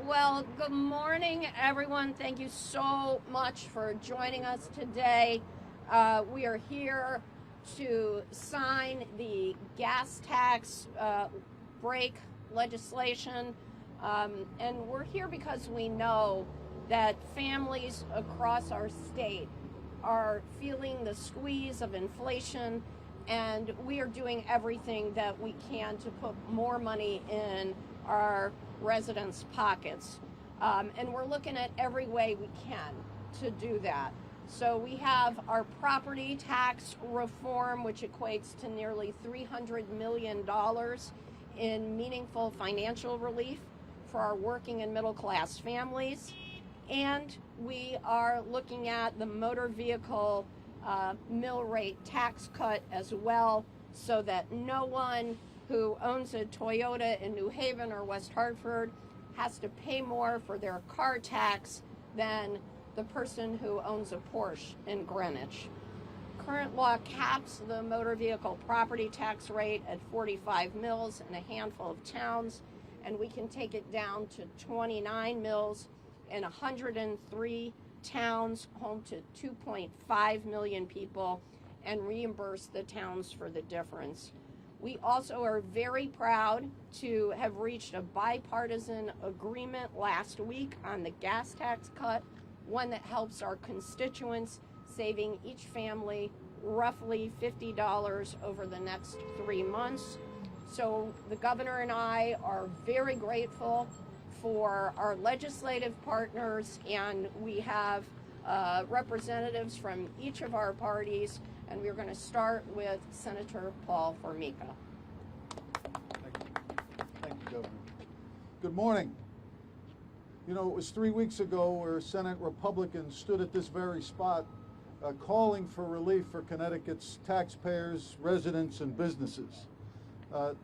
Well, good morning, everyone. Thank you so much for joining us today. We are here to sign the gas tax break legislation. And we're here because we know that families across our state are feeling the squeeze of inflation, and we are doing everything that we can to put more money in our residents' pockets. And we're looking at every way we can to do that. So we have our property tax reform, which equates to nearly $300 million in meaningful financial relief for our working and middle class families. And we are looking at the motor vehicle mill rate tax cut as well, so that no one who owns a Toyota in New Haven or West Hartford has to pay more for their car tax than the person who owns a Porsche in Greenwich. Current law caps the motor vehicle property tax rate at 45 mils in a handful of towns, and we can take it down to 29 mils in 103 towns home to 2.5 million people and reimburse the towns for the difference. We also are very proud to have reached a bipartisan agreement last week on the gas tax cut, one that helps our constituents, saving each family roughly $50 over the next 3 months. So the governor and I are very grateful for our legislative partners, and we have representatives from each of our parties, and we're going to start with Senator Paul Formica. Thank you, Governor. Good morning. You know, it was 3 weeks ago where Senate Republicans stood at this very spot calling for relief for Connecticut's taxpayers, residents, and businesses.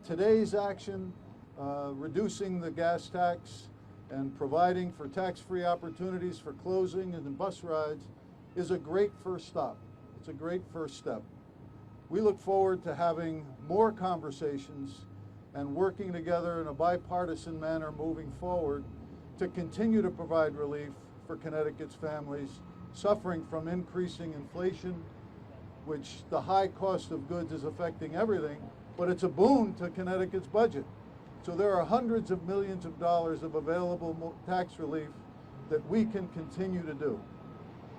Today's action, reducing the gas tax and providing for tax-free opportunities for closing and bus rides, is a great first stop. It's a great first step. We look forward to having more conversations and working together in a bipartisan manner moving forward to continue to provide relief for Connecticut's families suffering from increasing inflation, which the high cost of goods is affecting everything, but it's a boon to Connecticut's budget. So there are hundreds of millions of dollars of available tax relief that we can continue to do.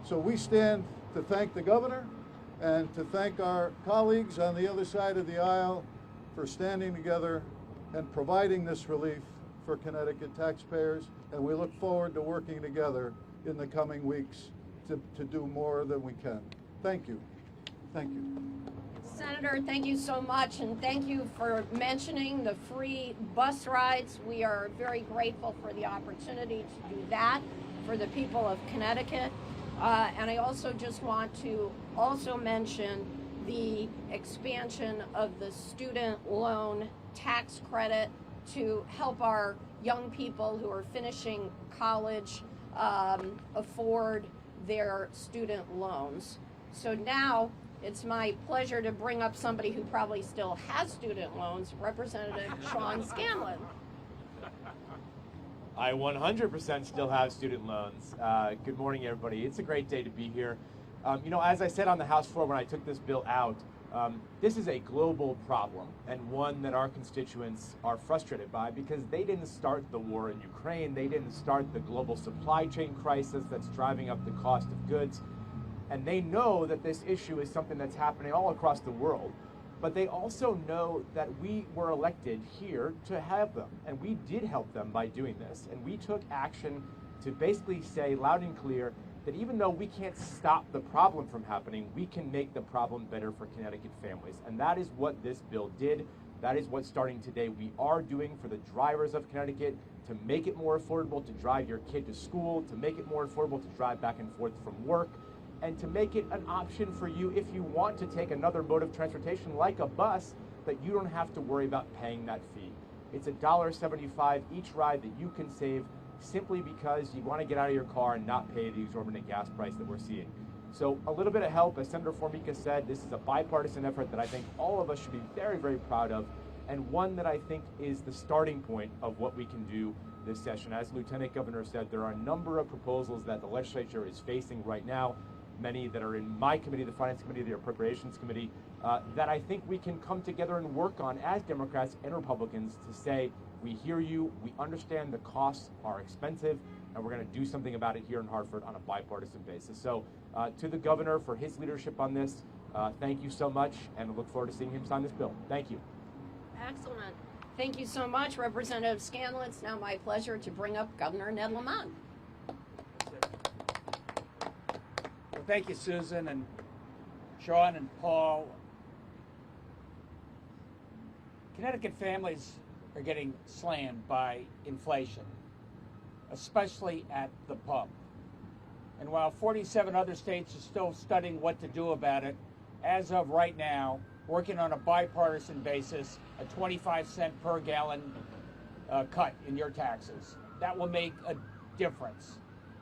So we stand to thank the governor and to thank our colleagues on the other side of the aisle for standing together and providing this relief for Connecticut taxpayers, and we look forward to working together in the coming weeks to do more than we can. Thank you. Thank you. Senator, thank you so much, and thank you for mentioning the free bus rides. We are very grateful for the opportunity to do that for the people of Connecticut. And I also just want to also mention the expansion of the student loan tax credit to help our young people who are finishing college afford their student loans. So now it's my pleasure to bring up somebody who probably still has student loans, Representative Sean Scanlon. I 100% still have student loans. Good morning, everybody. It's a great day to be here. You know, as I said on the House floor when I took this bill out, this is a global problem, and one that our constituents are frustrated by because they didn't start the war in Ukraine. They didn't start the global supply chain crisis that's driving up the cost of goods. And they know that this issue is something that's happening all across the world. But they also know that we were elected here to help them. And we did help them by doing this. And we took action to basically say loud and clear that even though we can't stop the problem from happening, we can make the problem better for Connecticut families. And that is what this bill did. That is what, starting today, we are doing for the drivers of Connecticut, to make it more affordable to drive your kid to school, to make it more affordable to drive back and forth from work, and to make it an option for you if you want to take another mode of transportation like a bus, that you don't have to worry about paying that fee. It's $1.75 each ride that you can save simply because you want to get out of your car and not pay the exorbitant gas price that we're seeing. So a little bit of help, as Senator Formica said, this is a bipartisan effort that I think all of us should be very, very proud of, and one that I think is the starting point of what we can do this session. As Lieutenant Governor said, there are a number of proposals that the legislature is facing right now, many that are in my committee, the Finance Committee, the Appropriations Committee, that I think we can come together and work on as Democrats and Republicans to say, we hear you, we understand the costs are expensive, and we're going to do something about it here in Hartford on a bipartisan basis. So to the governor for his leadership on this, thank you so much, and I look forward to seeing him sign this bill. Thank you. Excellent. Thank you so much, Representative Scanlon. It's now my pleasure to bring up Governor Ned Lamont. Well, thank you, Susan and Sean and Paul. Connecticut families are getting slammed by inflation, especially at the pump. And while 47 other states are still studying what to do about it, as of right now, working on a bipartisan basis, a 25-cent per gallon cut in your taxes. That will make a difference.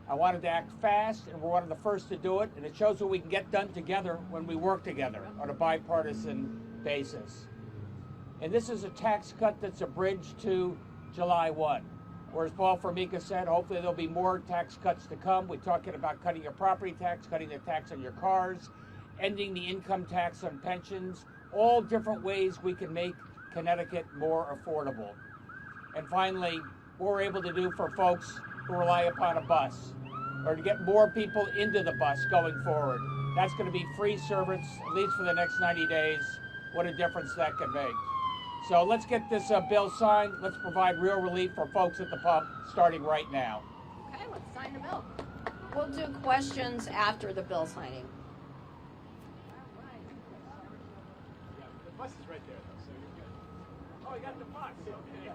I wanted to act fast, and we're one of the first to do it, and it shows what we can get done together when we work together on a bipartisan basis. And this is a tax cut that's a bridge to July 1. Whereas Paul Formica said, hopefully there'll be more tax cuts to come. We're talking about cutting your property tax, cutting the tax on your cars, ending the income tax on pensions, all different ways we can make Connecticut more affordable. And finally, what we're able to do for folks who rely upon a bus, or to get more people into the bus going forward. That's going to be free service, at least for the next 90 days. What a difference that can make. So let's get this bill signed. Let's provide real relief for folks at the pump starting right now. Okay, let's sign the bill. We'll do questions after the bill signing. Yeah, the bus is right there, though, so you're good. Oh, you got the bus. Okay.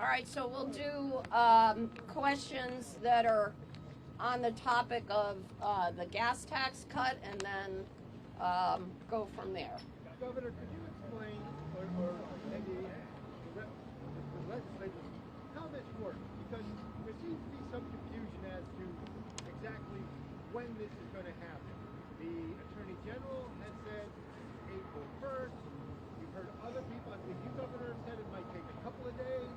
All right, so we'll do questions that are on the topic of the gas tax cut, and then go from there. Governor, could you explain, or maybe the legislators, how this works? Because there seems to be some confusion as to exactly when this is going to happen. The Attorney General has said April 1st. You've heard other people, I think you, Governor, said it might take a couple of days.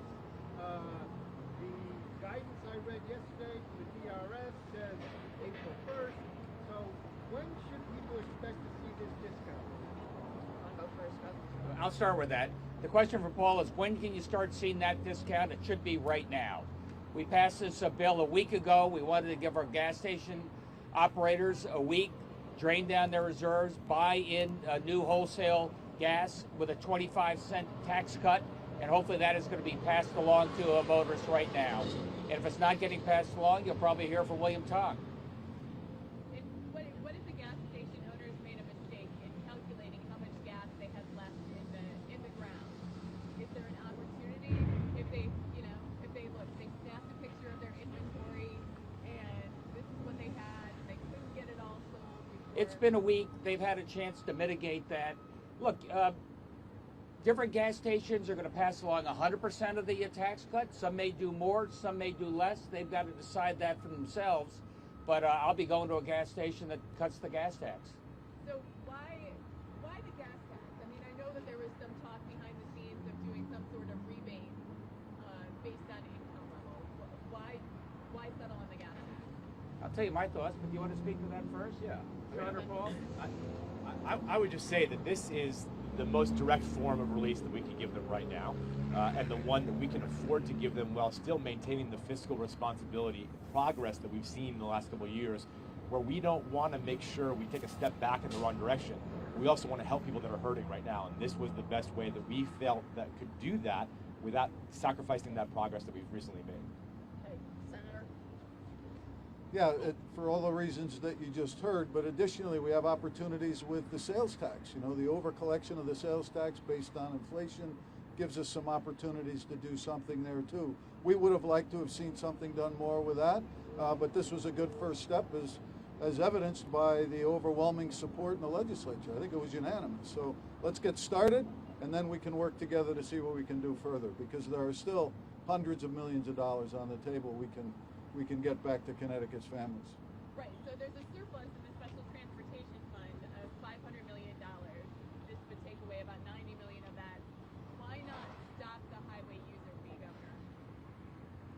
The guidance I read yesterday from the DRS says April 1st. So when should people expect to see this discount? I'll start with that. The question for Paul is, when can you start seeing that discount? It should be right now. We passed this bill a week ago. We wanted to give our gas station operators a week, drain down their reserves, buy in new wholesale gas with a 25-cent tax cut, and hopefully that is going to be passed along to motorists right now. And if it's not getting passed along, you'll probably hear from William Tong. What if the gas station owners made a mistake in calculating how much gas they had left in the ground? Is there an opportunity if they look It's been a week. They've had a chance to mitigate that. Look, different gas stations are going to pass along 100% of the tax cut. Some may do more, some may do less. They've got to decide that for themselves. But I'll be going to a gas station that cuts the gas tax. So why the gas tax? I mean, I know that there was some talk behind the scenes of doing some sort of rebate based on income level. Why settle on the gas tax? I'll tell you my thoughts, but do you want to speak to that first? Yeah. Senator Paul? I would just say that this is the most direct form of release that we can give them right now, and the one that we can afford to give them while still maintaining the fiscal responsibility progress that we've seen in the last couple of years, where we don't want to make sure we take a step back in the wrong direction. We also want to help people that are hurting right now, and this was the best way that we felt that could do that without sacrificing that progress that we've recently made. Okay, Senator? Yeah, for all the reasons that you just heard, but additionally, we have opportunities with the sales tax. You know, the overcollection of the sales tax based on inflation gives us some opportunities to do something there too. We would have liked to have seen something done more with that, but this was a good first step as evidenced by the overwhelming support in the legislature. I think it was unanimous. So let's get started, and then we can work together to see what we can do further, because there are still hundreds of millions of dollars on the table we can get back to Connecticut's families. Right. So there's a surplus in the Special Transportation Fund of $500 million. This would take away about $90 million of that. Why not stop the highway user fee, Governor,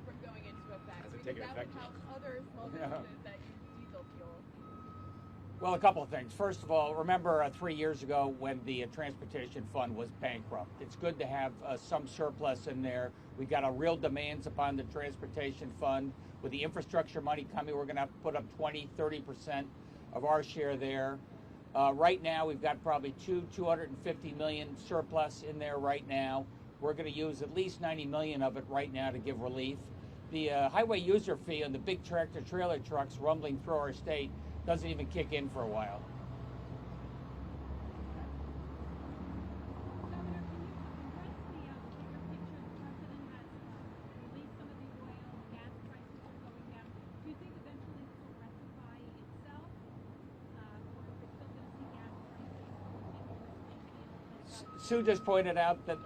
from going into effect? Hasn't Because taken that effect would help yet. other small businesses that use diesel fuel. Well, a couple of things. First of all, remember 3 years ago when the transportation fund was bankrupt. It's good to have some surplus in there. We've got a real demands upon the transportation fund. With the infrastructure money coming, we're going to have to put up 20-30% of our share there. Right now, we've got probably $250 million surplus in there right now. We're going to use at least $90 million of it right now to give relief. The highway user fee on the big tractor trailer trucks rumbling through our state doesn't even kick in for a while. Governor, can you address the bigger picture? The president has released some of the oil and gas prices are going down. Do you think eventually this will rectify itself? Or if we're still going to see gas prices Sue just pointed out that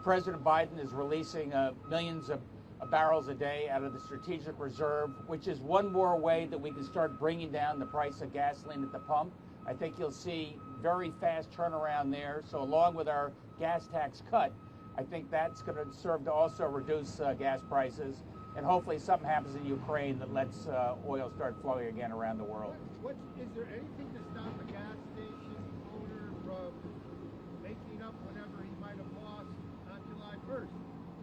President Biden is releasing millions of barrels a day out of the strategic reserve, which is one more way that we can start bringing down the price of gasoline at the pump. I think you'll see very fast turnaround there. So along with our gas tax cut, I think that's going to serve to also reduce gas prices. And hopefully something happens in Ukraine that lets oil start flowing again around the world. Is there anything to stop a gas station owner from making up whatever he might have lost on July 1st?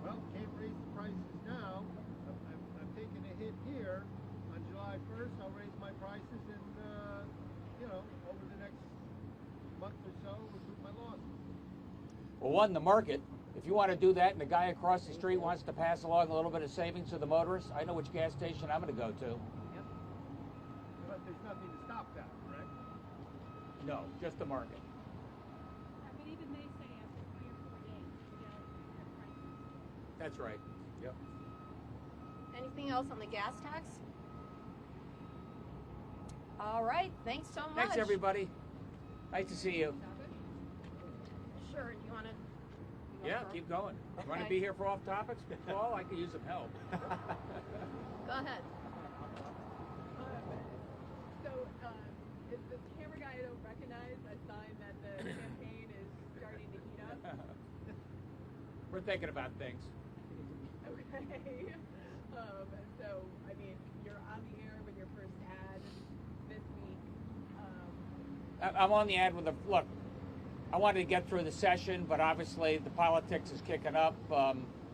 Well, can't raise the prices now. I'm taking a hit here. On July 1st, I'll raise my prices and, over the next month or so, recoup my losses. Well, one, the market. If you want to do that and the guy across the street wants to pass along a little bit of savings to the motorists, I know which gas station I'm going to go to. Yep. But there's nothing to stop that, correct? No, just the market. But even they say after 3 or 4 days, they'll cut prices. That's right. Yep. Anything else on the gas tax? All right, thanks so much. Thanks, everybody. Nice to see you. Sure, you want to? Yeah, keep going. You want to Okay. be here for off topics? Paul, I could use some help. Go ahead. So, is the camera guy don't recognize a sign that the campaign is starting to heat up? We're thinking about things. Okay. So, I mean, you're on the air with your first ad this week. I'm on the ad with a look. I wanted to get through the session, but obviously the politics is kicking up.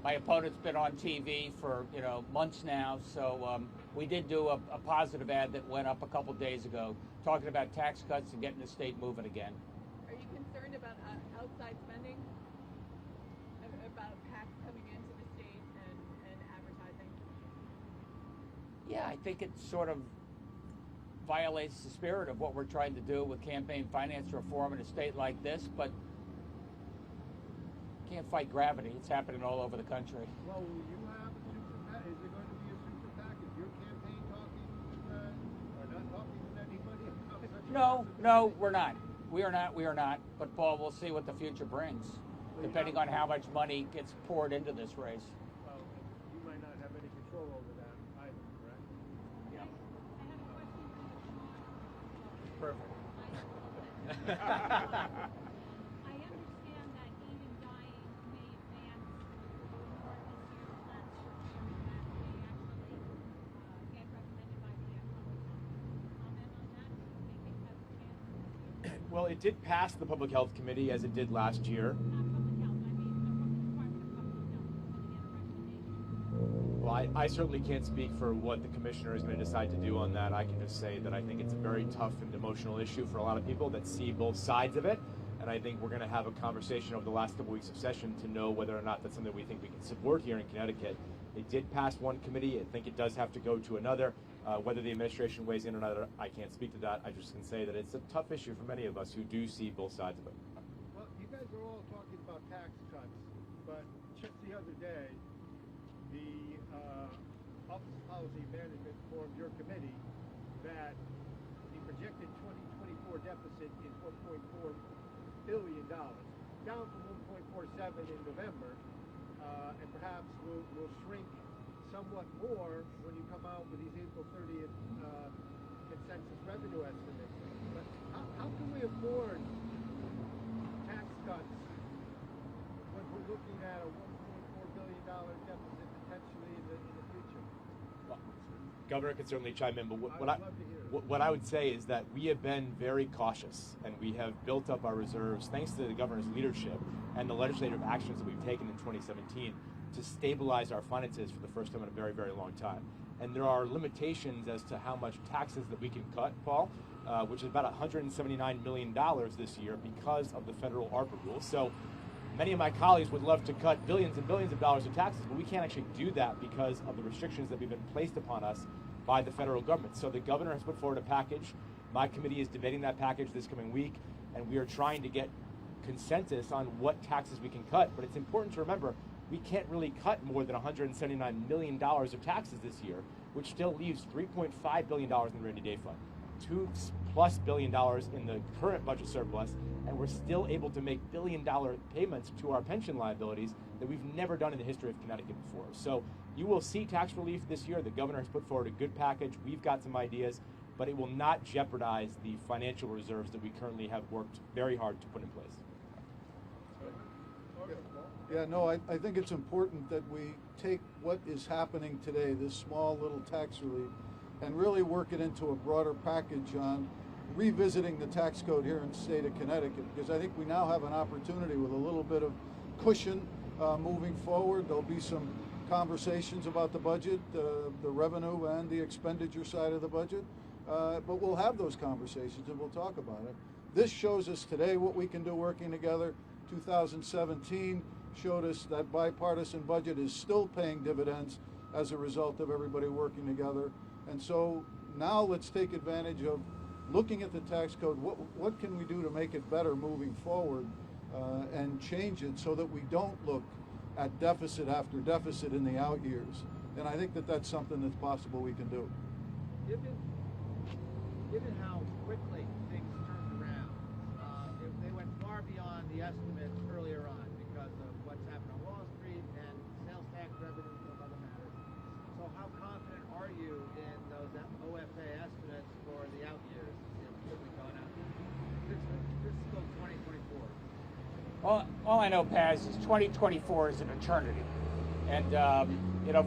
My opponent's been on TV for months now, so we did do a positive ad that went up a couple days ago, talking about tax cuts and getting the state moving again. Are you concerned about outside spending? About PACs coming into the state and advertising? Yeah, I think it sort of violates the spirit of what we're trying to do with campaign finance reform in a state like this, but can't fight gravity. It's happening all over the country. Well, will you have a super PAC? Is there going to be a super PAC? Is your campaign talking or not talking with anybody about such a No, we're not. We are not. But Paul, we'll see what the future brings, depending on how much money gets poured into this race. Well, you might not have any control over that either, correct? Yeah. I have a question for Sean. Perfect. I understand that Aid and Dying may advance more this year than last year, and that may actually get recommended by the public health. Comment on that? Do you think that's a chance this year? Well, it did pass the Public Health Committee as it did last year. Not public health, I mean, from the Department of Public Health, putting in a recommendation. Well, I certainly can't speak for what the commissioner is going to decide to do on that. I can just say that I think it's a very tough and emotional issue for a lot of people that see both sides of it. And I think we're going to have a conversation over the last couple weeks of session to know whether or not that's something we think we can support here in Connecticut. It did pass one committee. I think it does have to go to another. Whether the administration weighs in or not, I can't speak to that. I just can say that it's a tough issue for many of us who do see both sides of it. Well, you guys are all talking about tax cuts, but just the other day, the Office of Policy Management informed your committee that the projected 2024 deficit is $1.4 billion, down from 1.47 in November, and perhaps will shrink somewhat more when you come out with these April 30th consensus revenue estimates. But how can we afford tax cuts when we're looking at a $1.4 billion deficit potentially in the future? Well, Governor can certainly chime in, but I'd love to hear it. what I would say is that we have been very cautious, and we have built up our reserves thanks to the governor's leadership and the legislative actions that we've taken in 2017 to stabilize our finances for the first time in a very, very long time. And there are limitations as to how much taxes that we can cut, Paul, which is about $179 million this year because of the federal ARPA rules. So many of my colleagues would love to cut billions and billions of dollars of taxes, but we can't actually do that because of the restrictions that have been placed upon us by the federal government. So the governor has put forward a package. My committee is debating that package this coming week, and we are trying to get consensus on what taxes we can cut. But it's important to remember we can't really cut more than $179 million of taxes this year, which still leaves $3.5 billion in the rainy day fund, $2+ billion in the current budget surplus, and we're still able to make billion-dollar payments to our pension liabilities that we've never done in the history of Connecticut before. So you will see tax relief this year. The governor has put forward a good package. We've got some ideas, but it will not jeopardize the financial reserves that we currently have worked very hard to put in place. Yeah, no, I think it's important that we take what is happening today, this small little tax relief, and really work it into a broader package on revisiting the tax code here in the state of Connecticut, because I think we now have an opportunity with a little bit of cushion moving forward. There'll be some conversations about the budget, the revenue and the expenditure side of the budget, but we'll have those conversations and we'll talk about it. This shows us today what we can do working together. 2017 showed us that bipartisan budget is still paying dividends as a result of everybody working together. And so now let's take advantage of looking at the tax code. What can we do to make it better moving forward and change it so that we don't look at deficit after deficit in the out years? And I think that that's something that's possible we can do. Given how quickly things turned around, they went far beyond the estimates earlier on because of what's happened on Wall Street and sales tax revenues and other matters. So how confident are you in those OFA estimates for the out years if we've gone out? This is still 2024. All I know, Paz, is 2024 is an eternity. And,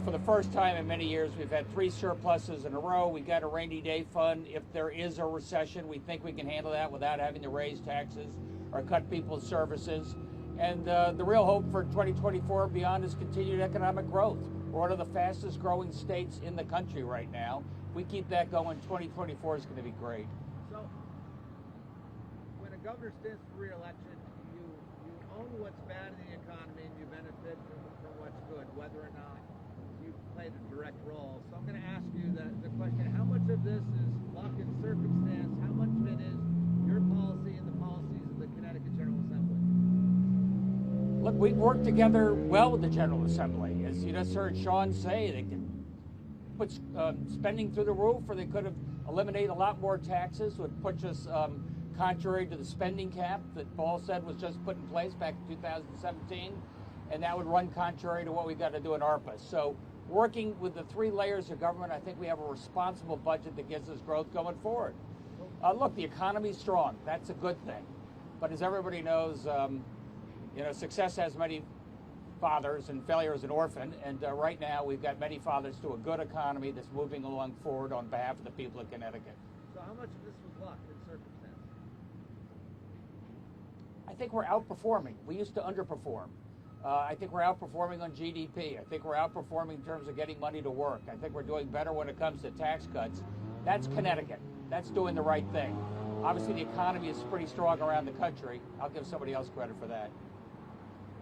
for the first time in many years, we've had 3 surpluses in a row. We got a rainy day fund. If there is a recession, we think we can handle that without having to raise taxes or cut people's services. And the real hope for 2024 and beyond is continued economic growth. We're one of the fastest growing states in the country right now. If we keep that going, 2024 is going to be great. So, when a governor stands for re-election, you own what's bad in the economy and you benefit from what's good, whether or not you played a direct role. So I'm going to ask you the question, how much of this is luck and circumstance? How much of it is your policy and the policies of the Connecticut General Assembly? Look, we've worked together well with the General Assembly. As you just heard Sean say, put spending through the roof, or they could have eliminated a lot more taxes, would put us contrary to the spending cap that Paul said was just put in place back in 2017, and that would run contrary to what we've got to do in ARPA. So working with the three layers of government, I think we have a responsible budget that gives us growth going forward. Look, the economy's strong. That's a good thing. But as everybody knows, success has many fathers and failure is an orphan. And right now we've got many fathers to a good economy that's moving along forward on behalf of the people of Connecticut. So how much of this was luck and circumstance? I think we're outperforming. We used to underperform. I think we're outperforming on GDP. I think we're outperforming in terms of getting money to work. I think we're doing better when it comes to tax cuts. That's Connecticut. That's doing the right thing. Obviously, the economy is pretty strong around the country. I'll give somebody else credit for that.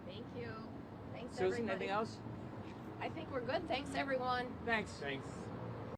Thank you. Thanks, Susan, everybody. anything else? I think we're good. Thanks, everyone. Thanks. Thanks.